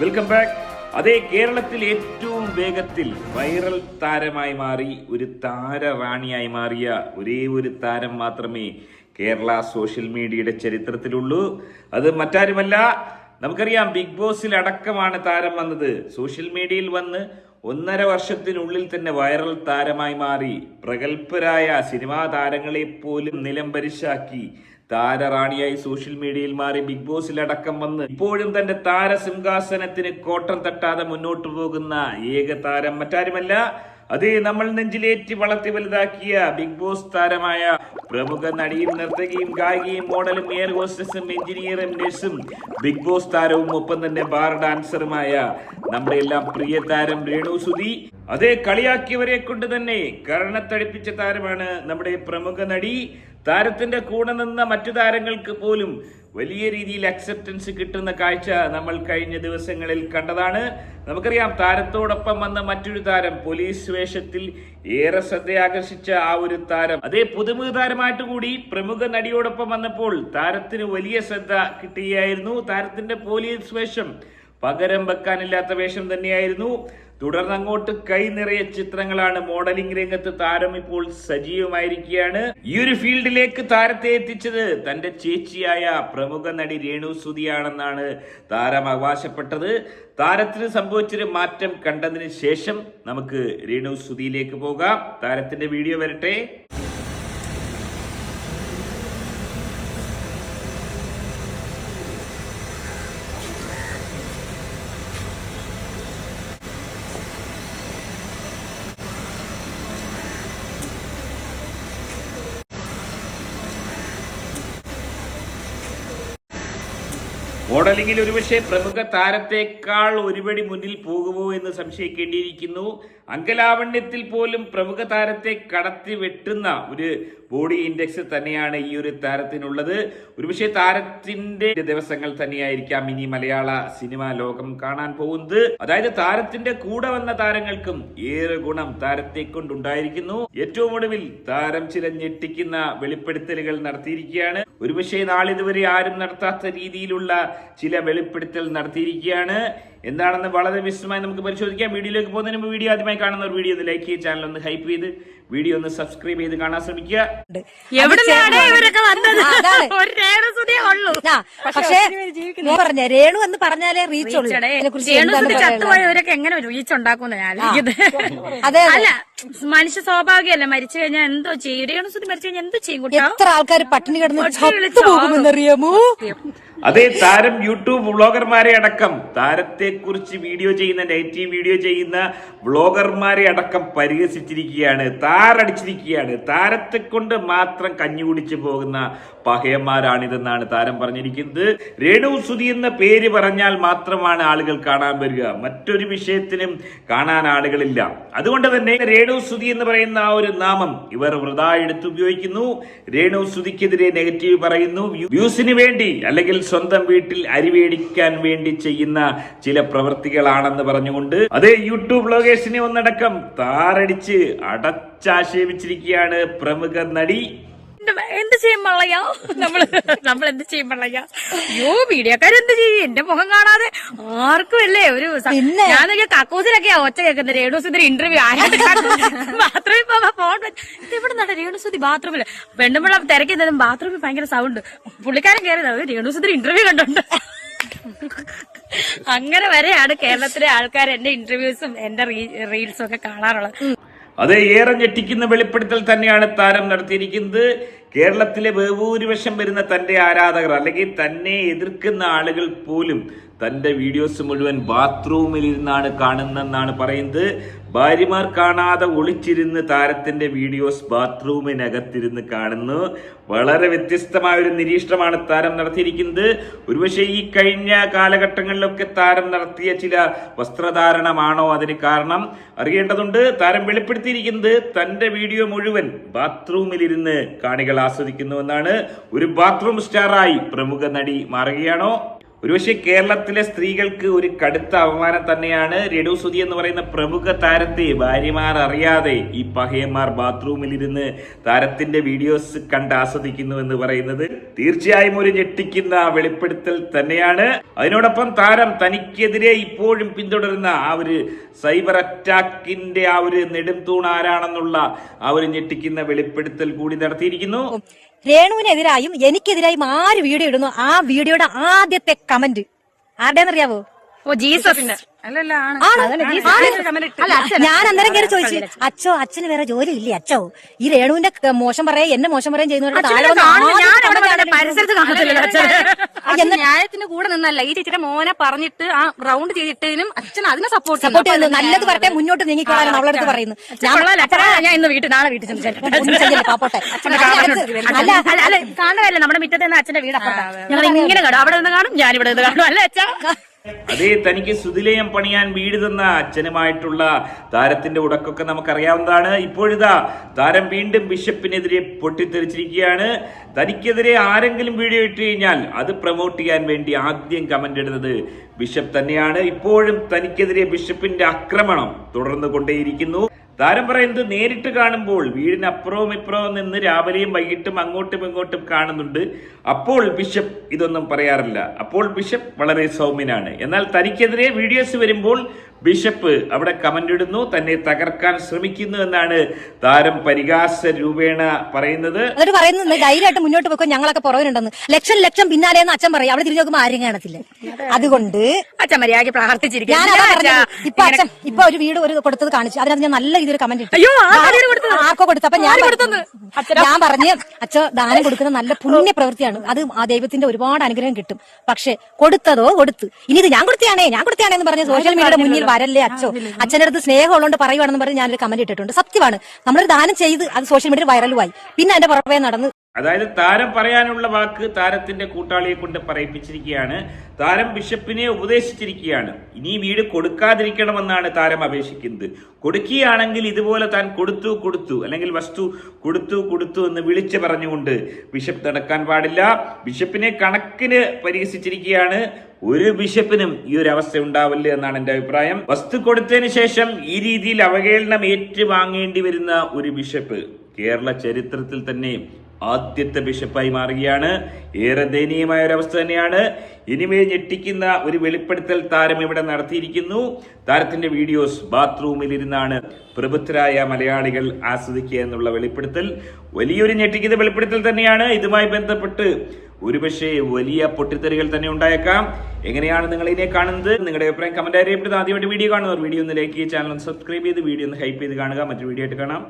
Welcome back. അതേ, കേരളത്തിൽ ഏറ്റവും വേഗത്തിൽ വൈറൽ താരമായി മാറി ഒരു താരറാണിയായി മാറിയ ഒരേ ഒരു താരം മാത്രമേ കേരള സോഷ്യൽ മീഡിയയുടെ ചരിത്രത്തിലുള്ളൂ. അത് മറ്റാരുമല്ല, നമുക്കറിയാം, ബിഗ് ബോസിൽ അടക്കമാണ് താരം വന്നത്. സോഷ്യൽ മീഡിയയിൽ വന്ന് 1.5 വർഷത്തിനുള്ളിൽ തന്നെ വൈറൽ താരമായി മാറി പ്രഗത്ഭരായ സിനിമാ താരങ്ങളെ പോലും നിലംപരിശാക്കി താരറാണിയായി സോഷ്യൽ മീഡിയയിൽ മാറി ബിഗ് ബോസിൽ അടക്കം വന്ന് ഇപ്പോഴും തന്റെ താരസിംഹാസനത്തിന് കോട്ടം തട്ടാതെ മുന്നോട്ടു പോകുന്ന ഏക താരം മറ്റാരുമല്ല, അതേ നമ്മൾ നെഞ്ചിലേറ്റി വളർത്തി വലുതാക്കിയ ബിഗ് ബോസ് താരമായ പ്രമുഖ നടിയും നർത്തകിയും ഗായികയും മോഡലും എയർ ഹോസ്റ്റസും എഞ്ചിനീയറും നഴ്സും ബിഗ് ബോസ് താരവും ഒപ്പം തന്നെ ബാർ ഡാൻസറുമായ നമ്മുടെ എല്ലാം പ്രിയ താരം രേണു സുധി. അതേ, കളിയാക്കിയവരെ കൊണ്ട് തന്നെ കരണത്തടിപ്പിച്ച താരമാണ് നമ്മുടെ പ്രമുഖ നടി. താരത്തിന്റെ കൂടെ നിന്ന മറ്റു താരങ്ങൾക്ക് പോലും വലിയ രീതിയിൽ അക്സെപ്റ്റൻസ് കിട്ടുന്ന കാഴ്ച നമ്മൾ കഴിഞ്ഞ ദിവസങ്ങളിൽ കണ്ടതാണ്. നമുക്കറിയാം, താരത്തോടൊപ്പം വന്ന മറ്റൊരു താരം, പോലീസ് വേഷത്തിൽ ഏറെ ശ്രദ്ധയാകർഷിച്ച ആ ഒരു താരം, അതേ പുതുമുഖ താരമായിട്ട് കൂടി പ്രമുഖ നടിയോടൊപ്പം വന്നപ്പോൾ താരത്തിന് വലിയ ശ്രദ്ധ കിട്ടുകയായിരുന്നു. താരത്തിന്റെ പോലീസ് വേഷം പകരം വെക്കാനില്ലാത്ത വേഷം തന്നെയായിരുന്നു. തുടർന്ന് അങ്ങോട്ട് കൈ നിറയെ ചിത്രങ്ങളാണ്. മോഡലിംഗ് രംഗത്ത് താരം ഇപ്പോൾ സജീവമായിരിക്കുകയാണ്. ഈ ഒരു ഫീൽഡിലേക്ക് താരത്തെ എത്തിച്ചത് തന്റെ ചേച്ചിയായ പ്രമുഖ നടി രേണു സുധിയാണെന്നാണ് താരം അവകാശപ്പെട്ടത്. താരത്തിന് സംഭവിച്ചൊരു മാറ്റം കണ്ടതിന് ശേഷം നമുക്ക് രേണു സുധിയിലേക്ക് പോകാം. താരത്തിന്റെ വീഡിയോ വരട്ടെ. മോഡലിംഗിൽ ഒരുപക്ഷെ പ്രമുഖ താരത്തെക്കാൾ ഒരുപടി മുന്നിൽ പോകുമോ എന്ന് സംശയിക്കേണ്ടിയിരിക്കുന്നു. അങ്കലാവണ്യത്തിൽ പോലും പ്രമുഖ താരത്തെ കടത്തി വെട്ടുന്ന ഒരു ബോഡി ഇൻഡെക്സ് തന്നെയാണ് ഈ ഒരു താരത്തിനുള്ളത്. ഒരുപക്ഷെ താരത്തിന്റെ ദിവസങ്ങൾ തന്നെയായിരിക്കാം ഇനി മലയാള സിനിമാ ലോകം കാണാൻ പോകുന്നത്. അതായത് താരത്തിന്റെ കൂടെ വന്ന താരങ്ങൾക്കും ഏറെ ഗുണം താരത്തെ കൊണ്ടുണ്ടായിരിക്കുന്നു. ഏറ്റവും ഒടുവിൽ താരം ചില ഞെട്ടിക്കുന്ന വെളിപ്പെടുത്തലുകൾ നടത്തിയിരിക്കുകയാണ്. ഒരുപക്ഷെ നാളിതുവരെ ആരും നടത്താത്ത രീതിയിലുള്ള ചില വെളിപ്പെടുത്തൽ നടത്തിയിരിക്കുകയാണ്. എന്താണെന്ന് വളരെ വിശദമായി നമുക്ക് പരിശോധിക്കാം. വീഡിയോയിലേക്ക് പോകുന്നതിന് മുമ്പ് വീഡിയോ ആദ്യമായി കാണുന്ന ഒരു വീഡിയോ ഒന്ന് ലൈക്ക് ചെയ്ത് ചാനൽ ഒന്ന് ഹൈപ്പ് ചെയ്ത് വീഡിയോ ഒന്ന് സബ്സ്ക്രൈബ് ചെയ്ത് കാണാൻ ശ്രമിക്കുക. പക്ഷേ പറഞ്ഞ രേണു എന്ന് പറഞ്ഞാലേ റീച്ച് ഉള്ളൂ. ചത്തുപോയവരൊക്കെ എങ്ങനെ റീച്ച് ഉണ്ടാക്കുന്ന ഞാൻ അല്ല, മനുഷ്യ സ്വാഭാവികമല്ല. മരിച്ചു കഴിഞ്ഞാൽ എന്തോ ചെയ്യും. രേണു സുധി മരിച്ചു കഴിഞ്ഞാൽ എന്തോ ചെയ്യും? എത്ര ആൾക്കാർ പട്ടിണി കിടന്ന് പോകുമെന്നറിയാമോ? അതേ, താരം യൂട്യൂബ് വ്ളോഗർമാരെ അടക്കം താരത്തെ കുറിച്ച് വീഡിയോ ചെയ്യുന്ന, നെഗറ്റീവ് വീഡിയോ ചെയ്യുന്ന വ്ളോഗർമാരെ അടക്കം പരിഹസിച്ചിരിക്കുകയാണ്, താറടിച്ചിരിക്കുകയാണ്. താരത്തെ കൊണ്ട് മാത്രം കഞ്ഞി കുടിച്ചു പോകുന്ന പഹയന്മാരാണിതെന്നാണ് താരം പറഞ്ഞിരിക്കുന്നത്. രേണു സുധി എന്ന പേര് പറഞ്ഞാൽ മാത്രമാണ് ആളുകൾ കാണാൻ വരിക, മറ്റൊരു വിഷയത്തിനും കാണാൻ ആളുകളില്ല. അതുകൊണ്ട് തന്നെ രേണു സുധി എന്ന് പറയുന്ന ആ ഒരു നാമം ഇവർ വൃഥാ എടുത്ത് ഉപയോഗിക്കുന്നു. രേണു സുധിക്കെതിരെ നെഗറ്റീവ് പറയുന്നു. വ്യൂസിന് വേണ്ടി അല്ലെങ്കിൽ സ്വന്തം വീട്ടിൽ അരി മേടിക്കാൻ വേണ്ടി ചെയ്യുന്ന ചില പ്രവൃത്തികളാണെന്ന് പറഞ്ഞുകൊണ്ട് അതേ യൂട്യൂബ് വ്ളോഗേഴ്സിനെ ഒന്നടക്കം താറടിച്ച് അടച്ചാക്ഷേപിച്ചിരിക്കുകയാണ് പ്രമുഖ നടി. എന്ത് ചെയ്യും പള്ളയ്യ, നമ്മൾ എന്ത് ചെയ്യും പള്ളയ്യ? അയ്യോ, വീഡിയോക്കാരെന്ത് ചെയ്യും? എന്റെ മുഖം കാണാതെ ആർക്കും അല്ലേ ഒരു ഞാൻ കക്കൂസിലൊക്കെയാ ഒച്ച കേൾക്കുന്നത്. രേണു സുധി ഇന്റർവ്യൂ ബാത്റൂമിൽ ഫോൺ ഇവിടെ നട രേണു സുധി ബാത്റൂമില് പെണ്ണുമ്പിള്ള തിരക്കുന്നതും ബാത്റൂമിൽ ഭയങ്കര സൗണ്ട്. പുള്ളിക്കാരൻ കയറിയത് രേണു സുധി ഇന്റർവ്യൂ കണ്ടുണ്ട്. അങ്ങനെ വരെയാണ് കേരളത്തിലെ ആൾക്കാർ എന്റെ ഇന്റർവ്യൂസും എന്റെ റീൽസും ഒക്കെ കാണാറുള്ളത്. അത് ഏറെ ഞെട്ടിക്കുന്ന വെളിപ്പെടുത്തൽ തന്നെയാണ് താരം നടത്തിയിരിക്കുന്നത്. കേരളത്തിലെ ബഹുഭൂരിപക്ഷം വരുന്ന തന്റെ ആരാധകർ അല്ലെങ്കിൽ തന്നെ എതിർക്കുന്ന ആളുകൾ പോലും തന്റെ വീഡിയോസ് മുഴുവൻ ബാത്റൂമിൽ ഇരുന്നാണ് കാണുന്നെന്നാണ് പറയുന്നത്. ഭാര്യമാർ കാണാതെ ഒളിച്ചിരുന്ന് താരത്തിന്റെ വീഡിയോസ് ബാത്റൂമിനകത്തിരുന്ന് കാണുന്നു. വളരെ വ്യത്യസ്തമായ ഒരു നിരീക്ഷണമാണ് താരം നടത്തിയിരിക്കുന്നത്. ഒരുപക്ഷെ ഈ കഴിഞ്ഞ കാലഘട്ടങ്ങളിലൊക്കെ താരം നടത്തിയ ചില വസ്ത്രധാരണമാണോ അതിന് കാരണം അറിയേണ്ടതുണ്ട്. താരം വെളിപ്പെടുത്തിയിരിക്കുന്നത് തന്റെ വീഡിയോ മുഴുവൻ ബാത്റൂമിലിരുന്ന് കാണികൾ ആസ്വദിക്കുന്നുവെന്നാണ്. ഒരു ബാത്റൂം സ്റ്റാറായി പ്രമുഖ നടി മാറുകയാണോ? ഒരുപക്ഷെ കേരളത്തിലെ സ്ത്രീകൾക്ക് ഒരു കടുത്ത അപമാനം തന്നെയാണ് രേണു സുധി എന്ന് പറയുന്ന പ്രമുഖ താരത്തെ ഭാര്യമാർ അറിയാതെ ഈ പഹയന്മാർ ബാത്റൂമിലിരുന്ന് താരത്തിന്റെ വീഡിയോസ് കണ്ട് ആസ്വദിക്കുന്നു എന്ന് പറയുന്നത്. തീർച്ചയായും ഒരു ഞെട്ടിക്കുന്ന വെളിപ്പെടുത്തൽ തന്നെയാണ്. അതിനോടൊപ്പം താരം തനിക്കെതിരെ ഇപ്പോഴും പിന്തുടരുന്ന ആ ഒരു സൈബർ അറ്റാക്കിന്റെ ആ ഒരു നെടുംതൂൺ ആരാണെന്നുള്ള ആ ഒരു ഞെട്ടിക്കുന്ന വെളിപ്പെടുത്തൽ കൂടി നടത്തിയിരിക്കുന്നു. രേണുവിനെതിരായും എനിക്കെതിരായും ആര് വീഡിയോ ഇടുന്നു ആ വീഡിയോയുടെ ആദ്യത്തെ കമന്റ് ആരുടെയെന്നറിയാവോ? Oh Jesus. ഞാൻ അന്നേരം കയറി ചോദിച്ചു, അച്ഛോ അച്ഛന് വേറെ ജോലി ഇല്ലേ അച്ഛോ? ഈ രേണുവിന്റെ മോശം പറയാ എന്നെ മോശം പറയാൻ ചെയ്യുന്നവരുടെ ന്യായത്തിന്റെ കൂടെ നിന്നല്ല ഈ ചേച്ചിയുടെ മോനെ പറഞ്ഞിട്ട് ആ റൗണ്ട് ചെയ്തിട്ടതിനും അച്ഛൻ അതിനെ സപ്പോർട്ട് ചെയ്യുന്നു. നല്ലത് പറട്ടെ മുന്നോട്ട് നീങ്ങിക്കോളാൻ അവളടുത്ത് പറയുന്നു. ഞാൻ ഇന്ന് നാളെ വീട്ടിൽ പാപ്പോട്ടെ കാണുകയല്ലേ നമ്മുടെ മുറ്റത്ത് നിന്ന് അച്ഛന്റെ വീട് ഞങ്ങൾ ഇങ്ങനെ കാണും. അവിടെ നിന്ന് കാണും, ഞാനിവിടെ നിന്ന് കാണും. അല്ലേ അച്ഛാ? അതേ തനിക്ക് സുതിലയം പണിയാൻ വീട് തന്ന അച്ഛനുമായിട്ടുള്ള താരത്തിന്റെ ഉടക്കൊക്കെ നമുക്കറിയാവുന്നതാണ്. ഇപ്പോഴിതാ താരം വീണ്ടും ബിഷപ്പിനെതിരെ പൊട്ടിത്തെറിച്ചിരിക്കുകയാണ്. തനിക്കെതിരെ ആരെങ്കിലും വീഡിയോ ഇട്ട് കഴിഞ്ഞാൽ അത് പ്രൊമോട്ട് ചെയ്യാൻ വേണ്ടി ആദ്യം കമന്റ് ഇടുന്നത് ബിഷപ്പ് തന്നെയാണ്. ഇപ്പോഴും തനിക്കെതിരെ ബിഷപ്പിന്റെ ആക്രമണം തുടർന്നു കൊണ്ടേയിരിക്കുന്നു. താരം പറയുന്നത് നേരിട്ട് കാണുമ്പോൾ വീടിനപ്പുറവും ഇപ്പുറവും നിന്ന് രാവിലെയും വൈകിട്ടും അങ്ങോട്ടും ഇങ്ങോട്ടും കാണുന്നുണ്ട്. അപ്പോൾ ബിഷപ്പ് ഇതൊന്നും പറയാറില്ല. അപ്പോൾ ബിഷപ്പ് വളരെ സൗമ്യനാണ്. എന്നാൽ തനിക്കെതിരെ വീഡിയോസ് വരുമ്പോൾ ബിഷപ്പ് അവിടെ കമന്റ് ഇടുന്നു, തന്നെ തകർക്കാൻ ശ്രമിക്കുന്നു എന്നാണ് താരം പരിഹാസ രൂപേണ പറയുന്നത്. എന്നിട്ട് പറയുന്നത് ധൈര്യമായിട്ട് മുന്നോട്ട് പോയിക്കോ, ഞങ്ങളൊക്കെ പുറകിലുണ്ടെന്ന്. ലക്ഷം ലക്ഷം പിന്നാലെയെന്ന് അച്ഛൻ പറയും. അവിടെ തിരിഞ്ഞു നോക്കുമ്പോൾ ആരും കാണത്തില്ല. അതുകൊണ്ട് അച്ഛൻ മര്യാദയ്ക്ക് പ്രാർത്ഥിച്ചിരിക്കും. ഇപ്പൊ അച്ഛൻ ഇപ്പൊ ഒരു വീട് ഒരു കൊടുത്തത് കാണിച്ചു. അതിനകത്ത് ഞാൻ നല്ല രീതിയിൽ കമന്റ് ഇട്ടു. ആർക്കോ കൊടുത്തു. അപ്പൊ ഞാൻ പറഞ്ഞ് അച്ഛൻ ദാനം കൊടുക്കുന്നത് നല്ല പുണ്യ പ്രവൃത്തിയാണ്. അത് ആ ദൈവത്തിന്റെ ഒരുപാട് അനുഗ്രഹം കിട്ടും. പക്ഷെ കൊടുത്തതോ കൊടുത്തു. ഇനി ഇത് ഞാൻ കൊടുത്തിയാണേന്ന് പറഞ്ഞ് സോഷ്യൽ മീഡിയയുടെ മുന്നിൽ വരല്ലേ അച്ഛോ. അച്ഛൻ്റെ അടുത്ത് സ്നേഹമുള്ളതുകൊണ്ട് പറയുവാണെന്ന് പറഞ്ഞ് ഞാനൊരു കമന്റ് ഇട്ടിട്ടുണ്ട്. സത്യമാണ്, നമ്മളൊരു ദാനം ചെയ്ത് അത് സോഷ്യൽ മീഡിയയിൽ വൈറലുമായി. പിന്നെ അതിന്റെ പുറമേ നടന്ന് അതായത് താരം പറയാനുള്ള വാക്ക് താരത്തിന്റെ കൂട്ടാളിയെ കൊണ്ട് പറയിപ്പിച്ചിരിക്കുകയാണ്. താരം ബിഷപ്പിനെ ഉപദേശിച്ചിരിക്കുകയാണ്. ഇനി വീട് കൊടുക്കാതിരിക്കണമെന്നാണ് താരം അപേക്ഷിക്കുന്നത്. കൊടുക്കുകയാണെങ്കിൽ ഇതുപോലെ താൻ കൊടുത്തു അല്ലെങ്കിൽ വസ്തു കൊടുത്തു എന്ന് വിളിച്ചു പറഞ്ഞുകൊണ്ട് ബിഷപ്പ് നടക്കാൻ പാടില്ല. ബിഷപ്പിനെ കണക്കിന് പരിഹസിച്ചിരിക്കുകയാണ്. ഒരു ബിഷപ്പിനും ഈ ഒരു അവസ്ഥ ഉണ്ടാവില്ല എന്നാണ് എന്റെ അഭിപ്രായം. വസ്തു കൊടുത്തതിന് ശേഷം ഈ രീതിയിൽ അവഹേളനം ഏറ്റുവാങ്ങേണ്ടി വരുന്ന ഒരു ബിഷപ്പ് കേരള ചരിത്രത്തിൽ തന്നെ ആദ്യത്തെ ബിഷപ്പായി മാറുകയാണ്. ഏറെ ദയനീയമായ ഒരു അവസ്ഥ തന്നെയാണ്. ഇനിമേ ഞെട്ടിക്കുന്ന ഒരു വെളിപ്പെടുത്തൽ താരം ഇവിടെ നടത്തിയിരിക്കുന്നു. താരത്തിന്റെ വീഡിയോസ് ബാത്റൂമിലിരുന്നാണ് പ്രബുദ്ധരായ മലയാളികൾ ആസ്വദിക്കുക എന്നുള്ള വെളിപ്പെടുത്തൽ വലിയൊരു ഞെട്ടിക്കുന്ന വെളിപ്പെടുത്തൽ തന്നെയാണ്. ഇതുമായി ബന്ധപ്പെട്ട് ഒരുപക്ഷെ വലിയ പൊട്ടിത്തെറികൾ തന്നെ ഉണ്ടായേക്കാം. എങ്ങനെയാണ് നിങ്ങൾ ഇതിനെ കാണുന്നത്? നിങ്ങളുടെ അഭിപ്രായം കമന്റ് അറിയപ്പെടുന്നത്. ആദ്യമായിട്ട് വീഡിയോ കാണുന്നവർ വീഡിയോ ഒന്ന് ലൈക്ക് ചെയ്യുക, ചാനൽ ഒന്ന് സബ്സ്ക്രൈബ് ചെയ്ത് വീഡിയോ ഒന്ന് ഹൈപ്പ് ചെയ്ത് കാണുക. മറ്റൊരു വീഡിയോ ആയിട്ട് കാണാം.